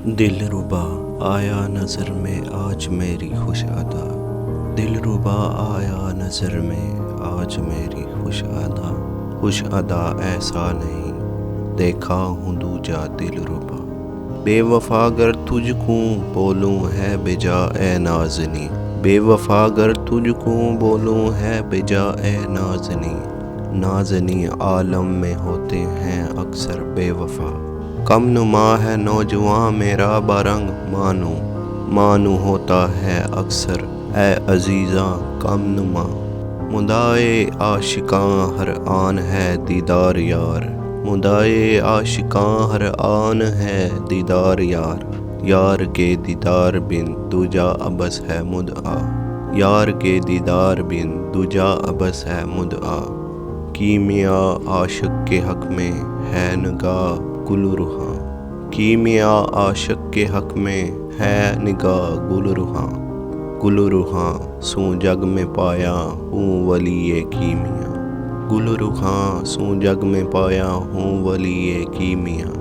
دلربا آیا نظر میں آج میری خوش ادا، دلربا آیا نظر میں آج میری خوش ادا ایسا نہیں دیکھا ہوں دوجا دلربا۔ بے وفا گر تجھ کو بولوں ہے بجا اے نازنی، بے وفا گر تجھ کو بولوں ہے بجا اے نازنی، نازنی عالم میں ہوتے ہیں اکثر بے وفا۔ کم نما ہے نوجواں میرا برنگ مانو ہوتا ہے اکثر اے عزیزاں کم نما۔ مدائے عاشقاں ہر آن ہے دیدار یار، مدائے عاشقاں ہر آن ہے دیدار یار، یار کے دیدار بن دوجا ابس ہے مدعا، یار کے دیدار بن دوجا ابس ہے مدعا۔ کیمیا عاشق کے حق میں ہے نگاہ گل رخاں، کیمیا عاشق کے حق میں ہے نگاہ گل رخاں سوں جگ میں پایا ہوں ولی کیمیا، گل رخاں سوں جگ میں پایا ہوں ولی کیمیا۔